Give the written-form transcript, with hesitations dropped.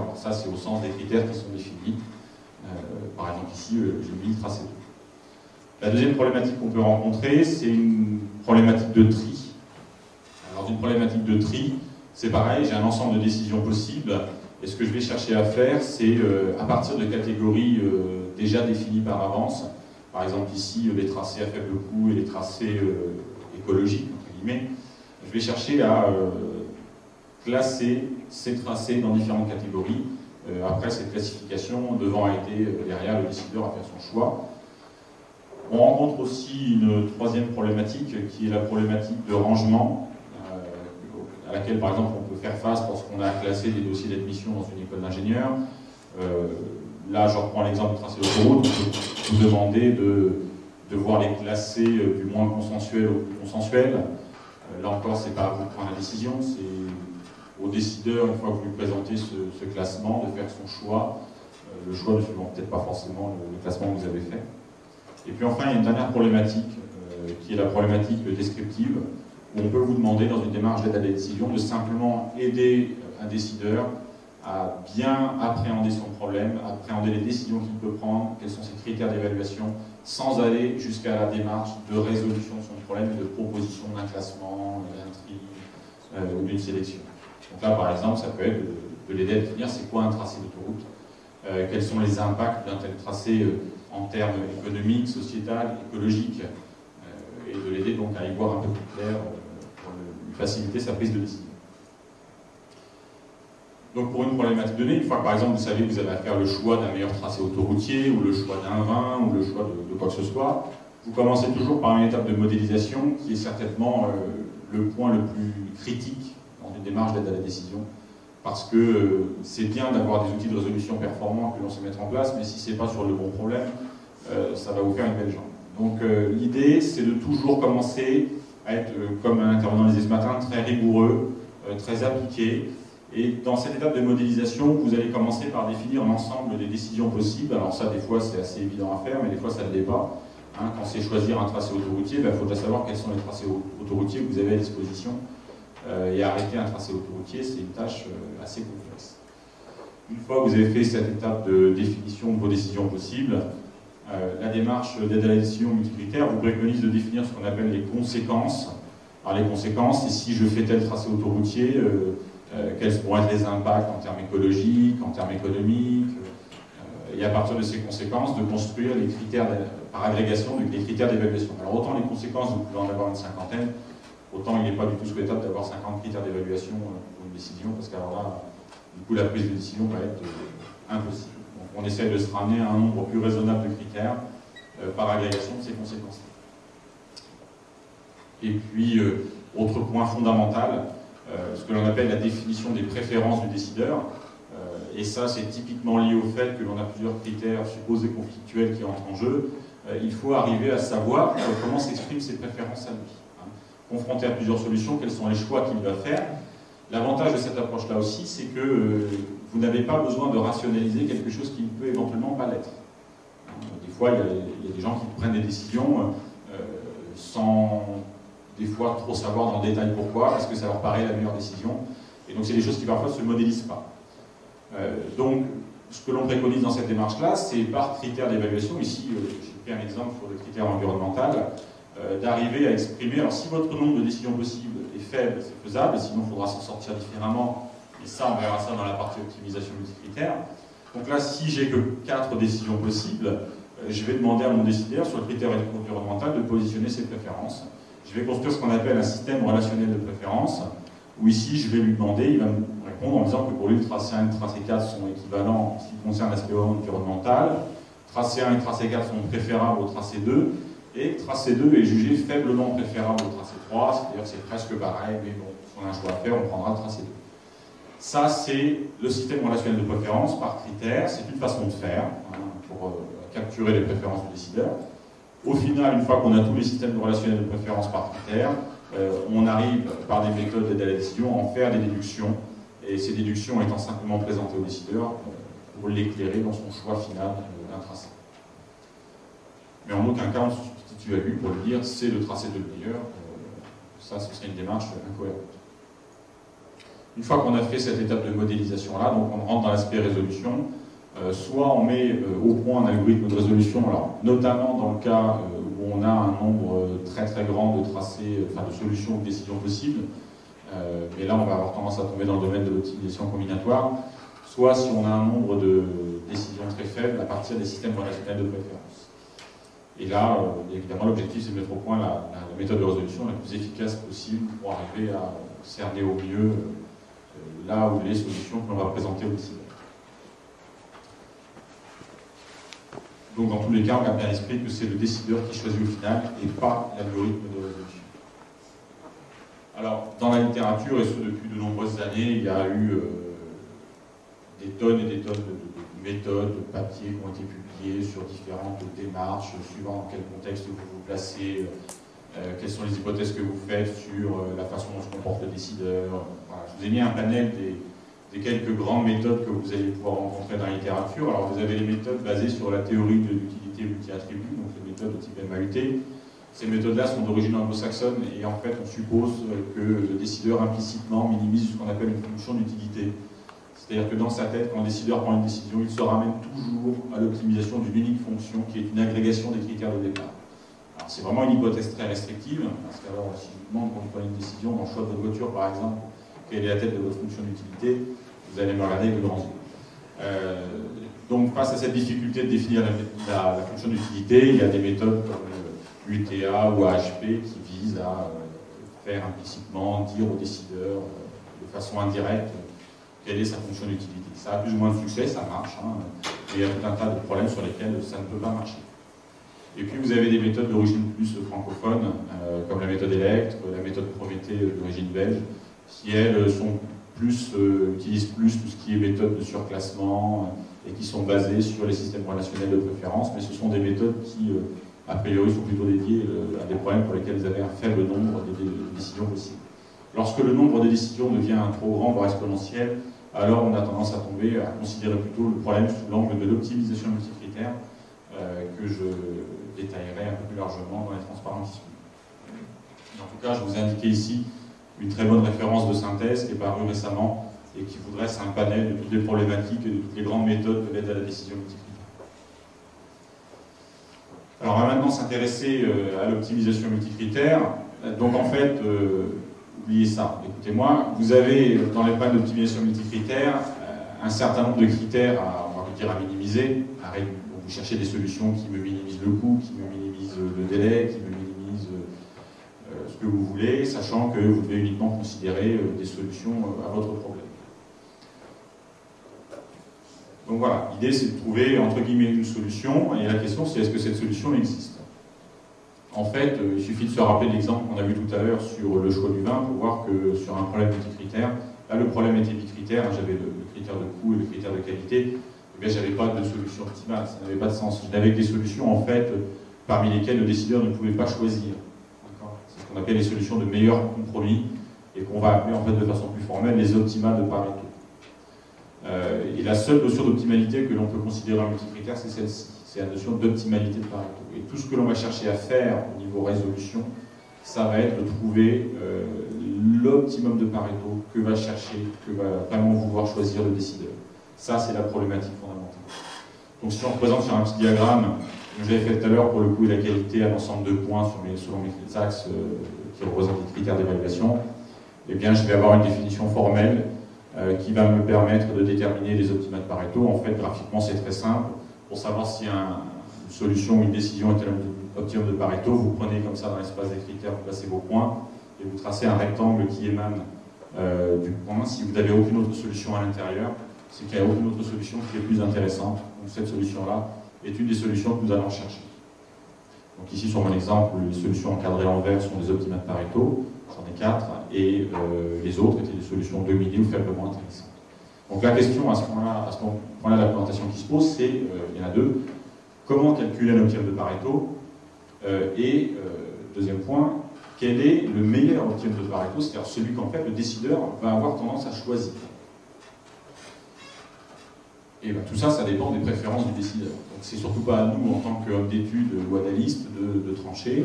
Alors ça, c'est au sens des critères qui sont définis. Par exemple, ici, j'ai mis tracé 2. La deuxième problématique qu'on peut rencontrer, c'est une problématique de tri. Alors, une problématique de tri, c'est pareil, j'ai un ensemble de décisions possibles, et ce que je vais chercher à faire, c'est à partir de catégories déjà définies par avance, par exemple ici, les tracés à faible coût et les tracés écologiques, entre guillemets, je vais chercher à classer ces tracés dans différentes catégories. Après cette classification devant aider derrière le décideur à faire son choix. On rencontre aussi une troisième problématique qui est la problématique de rangement, à laquelle par exemple on peut faire face lorsqu'on a classé des dossiers d'admission dans une école d'ingénieur. Là je reprends l'exemple du tracé d'autoroute, on peut vous demander de voir les classer du moins consensuel au plus consensuel. Là encore, c'est pas à vous de prendre la décision, c'est au décideur, une fois que vous lui présentez ce classement, de faire son choix, le choix ne suivant peut-être pas forcément le classement que vous avez fait. Et puis enfin, il y a une dernière problématique, qui est la problématique descriptive, où on peut vous demander, dans une démarche d'aide à la décision, de simplement aider un décideur à bien appréhender son problème, appréhender les décisions qu'il peut prendre, quels sont ses critères d'évaluation, sans aller jusqu'à la démarche de résolution de son problème, de proposition d'un classement, d'un tri ou d'une sélection. Donc là, par exemple, ça peut être de l'aider à définir c'est quoi un tracé d'autoroute, quels sont les impacts d'un tel tracé en termes économiques, sociétal, écologiques, et de l'aider donc à y voir un peu plus clair pour lui faciliter sa prise de décision. Donc pour une problématique donnée, une fois que par exemple vous savez que vous avez à faire le choix d'un meilleur tracé autoroutier, ou le choix d'un vin, ou le choix de quoi que ce soit, vous commencez toujours par une étape de modélisation qui est certainement le point le plus critique dans une démarche d'aide à la décision, parce que c'est bien d'avoir des outils de résolution performants que l'on sait mettre en place, mais si ce n'est pas sur le bon problème, ça va vous faire une belle jambe. Donc l'idée, c'est de toujours commencer à être, comme un intervenant le disait ce matin, très rigoureux, très appliqué. Et dans cette étape de modélisation, vous allez commencer par définir l'ensemble des décisions possibles. Alors ça, des fois, c'est assez évident à faire, mais des fois, ça ne l'est pas. Quand c'est choisir un tracé autoroutier, il faut déjà savoir quels sont les tracés autoroutiers que vous avez à disposition. Et arrêter un tracé autoroutier, c'est une tâche assez complexe. Une fois que vous avez fait cette étape de définition de vos décisions possibles, la démarche d'aide à la décision multicritère vous préconise de définir ce qu'on appelle les conséquences. Alors les conséquences, c'est si je fais tel tracé autoroutier, quels pourront être les impacts en termes écologiques, en termes économiques, et à partir de ces conséquences, de construire les critères, par agrégation, les critères d'évaluation. Alors autant les conséquences, vous pouvez en avoir une cinquantaine, autant il n'est pas du tout souhaitable d'avoir 50 critères d'évaluation pour une décision, parce qu'alors là, du coup, la prise de décision va être impossible. Donc on essaie de se ramener à un nombre plus raisonnable de critères par agrégation de ces conséquences. Et puis, autre point fondamental, ce que l'on appelle la définition des préférences du décideur. Et ça, c'est typiquement lié au fait que l'on a plusieurs critères supposés conflictuels qui entrent en jeu. Il faut arriver à savoir comment s'expriment ses préférences à lui. Confronté à plusieurs solutions, quels sont les choix qu'il va faire. L'avantage de cette approche-là aussi, c'est que vous n'avez pas besoin de rationaliser quelque chose qui ne peut éventuellement pas l'être. Des fois, il y a des gens qui prennent des décisions sans des fois trop savoir dans le détail pourquoi, parce que ça leur paraît la meilleure décision. Et donc c'est des choses qui parfois ne se modélisent pas. Donc ce que l'on préconise dans cette démarche-là, c'est par critère d'évaluation, ici j'ai pris un exemple sur le critère environnemental, d'arriver à exprimer, alors si votre nombre de décisions possibles est faible, c'est faisable, sinon il faudra s'en sortir différemment, et ça on verra ça dans la partie optimisation multicritère. Donc là, si j'ai que 4 décisions possibles, je vais demander à mon décideur sur le critère environnemental de positionner ses préférences. Je vais construire ce qu'on appelle un système relationnel de préférence, où ici je vais lui demander, il va me répondre en disant que pour lui le tracé 1 et le tracé 4 sont équivalents en ce qui concerne l'aspect environnemental, tracé 1 et tracé 4 sont préférables au tracé 2, et tracé 2 est jugé faiblement préférable au tracé 3, c'est-à-dire que c'est presque pareil, mais bon, si on a un choix à faire, on prendra le tracé 2. Ça, c'est le système relationnel de préférence par critère, c'est une façon de faire pour capturer les préférences du décideur. Au final, une fois qu'on a tous les systèmes relationnels de préférence par critère, on arrive par des méthodes d'aide à la décision à en faire des déductions, et ces déductions étant simplement présentées au décideur pour l'éclairer dans son choix final d'un tracé. Mais en aucun cas on se substitue à lui pour lui dire c'est le tracé de le meilleur, ça ce serait une démarche incohérente. Une fois qu'on a fait cette étape de modélisation-là, donc on rentre dans l'aspect résolution, soit on met au point un algorithme de résolution, alors, notamment dans le cas où on a un nombre très très grand de tracés, enfin de solutions ou de décisions possibles, mais là on va avoir tendance à tomber dans le domaine de l'optimisation combinatoire, soit si on a un nombre de décisions très faible à partir des systèmes relationnels de préférence. Et là, évidemment, l'objectif c'est de mettre au point la méthode de résolution la plus efficace possible pour arriver à cerner au mieux là où les solutions que l'on va présenter au décideur. Donc dans tous les cas, on garde bien à l'esprit que c'est le décideur qui choisit au final et pas l'algorithme de résolution. Alors, dans la littérature, et ce depuis de nombreuses années, il y a eu des tonnes et des tonnes de méthodes, de papiers qui ont été publiés sur différentes démarches, suivant dans quel contexte vous vous placez, quelles sont les hypothèses que vous faites sur la façon dont se comporte le décideur. Voilà. Je vous ai mis un panel des quelques grandes méthodes que vous allez pouvoir rencontrer dans la littérature. Alors vous avez les méthodes basées sur la théorie de l'utilité multi-attribut, donc les méthodes de type MAUT. Ces méthodes-là sont d'origine anglo-saxonne et en fait on suppose que le décideur implicitement minimise ce qu'on appelle une fonction d'utilité. C'est-à-dire que dans sa tête, quand un décideur prend une décision, il se ramène toujours à l'optimisation d'une unique fonction qui est une agrégation des critères de départ. Alors c'est vraiment une hypothèse très restrictive, parce qu'alors si je vous demande quand vous prenez une décision dans le choix de votre voiture par exemple, quelle est la tête de votre fonction d'utilité, vous allez me regarder avec de grands yeux. Donc face à cette difficulté de définir la fonction d'utilité, il y a des méthodes comme UTA ou AHP qui visent à faire implicitement dire au décideur de façon indirecte quelle est sa fonction d'utilité. Ça a plus ou moins de succès, ça marche, hein, mais il y a tout un tas de problèmes sur lesquels ça ne peut pas marcher. Et puis vous avez des méthodes d'origine plus francophone, comme la méthode Electre, la méthode Prométhée d'origine belge, qui elles utilisent plus tout ce qui est méthode de surclassement et qui sont basées sur les systèmes relationnels de préférence, mais ce sont des méthodes qui, a priori, sont plutôt dédiées à des problèmes pour lesquels vous avez un faible nombre de décisions possibles. Lorsque le nombre de décisions devient trop grand, voire exponentiel, alors on a tendance à tomber à considérer plutôt le problème sous l'angle de l'optimisation multicritère, que je détaillerai un peu plus largement dans les transparents qui suivent. En tout cas, je vous ai indiqué ici une très bonne référence de synthèse qui est parue récemment et qui vous dresse un panel de toutes les problématiques et de toutes les grandes méthodes de l'aide à la décision multicritère. Alors, on va maintenant s'intéresser à l'optimisation multicritère. Donc, en fait, oubliez ça, écoutez-moi, vous avez dans les panels d'optimisation multicritère un certain nombre de critères on va dire, à minimiser. Vous cherchez des solutions qui me minimisent le coût, qui me minimisent le délai, qui me minimisent ce que vous voulez, sachant que vous devez uniquement considérer des solutions à votre problème. Donc voilà, l'idée c'est de trouver entre guillemets une solution, et la question c'est est-ce que cette solution existe. En fait, il suffit de se rappeler l'exemple qu'on a vu tout à l'heure sur le choix du vin pour voir que sur un problème multicritère, là le problème était bicritère, j'avais le critère de coût et le critère de qualité, et bien j'avais pas de solution optimale, ça n'avait pas de sens. Je n'avais que des solutions en fait parmi lesquelles le décideur ne pouvait pas choisir. C'est ce qu'on appelle les solutions de meilleur compromis et qu'on va appeler en fait de façon plus formelle les optimales de Pareto. Et la seule notion d'optimalité que l'on peut considérer en multicritère, c'est celle-ci, c'est la notion d'optimalité de Pareto. Et tout ce que l'on va chercher à faire au niveau résolution, ça va être de trouver l'optimum de Pareto que va vraiment vouloir choisir le décideur. Ça, c'est la problématique fondamentale. Donc si on représente sur un petit diagramme, que j'avais fait tout à l'heure pour le coût et la qualité à l'ensemble de points selon mes axes qui représentent les critères d'évaluation, eh bien je vais avoir une définition formelle qui va me permettre de déterminer les optima de Pareto. En fait, graphiquement, c'est très simple. Pour savoir si une solution ou une décision est l'optimum de Pareto, vous prenez comme ça dans l'espace des critères, vous placez vos points et vous tracez un rectangle qui émane du point. Si vous n'avez aucune autre solution à l'intérieur, c'est qu'il n'y a aucune autre solution qui est plus intéressante. Donc cette solution-là est une des solutions que nous allons chercher. Donc ici, sur mon exemple, les solutions encadrées en vert sont des optima de Pareto, j'en ai 4, et les autres étaient des solutions dominées ou faiblement intéressantes. Donc la question à ce point-là de la présentation qui se pose, c'est, il y en a deux, comment calculer un optimum de Pareto et, deuxième point, quel est le meilleur optimum de Pareto, c'est-à-dire celui qu'en fait le décideur va avoir tendance à choisir. Et bien, tout ça, ça dépend des préférences du décideur. Donc c'est surtout pas à nous, en tant qu'homme d'études ou analyste, de trancher.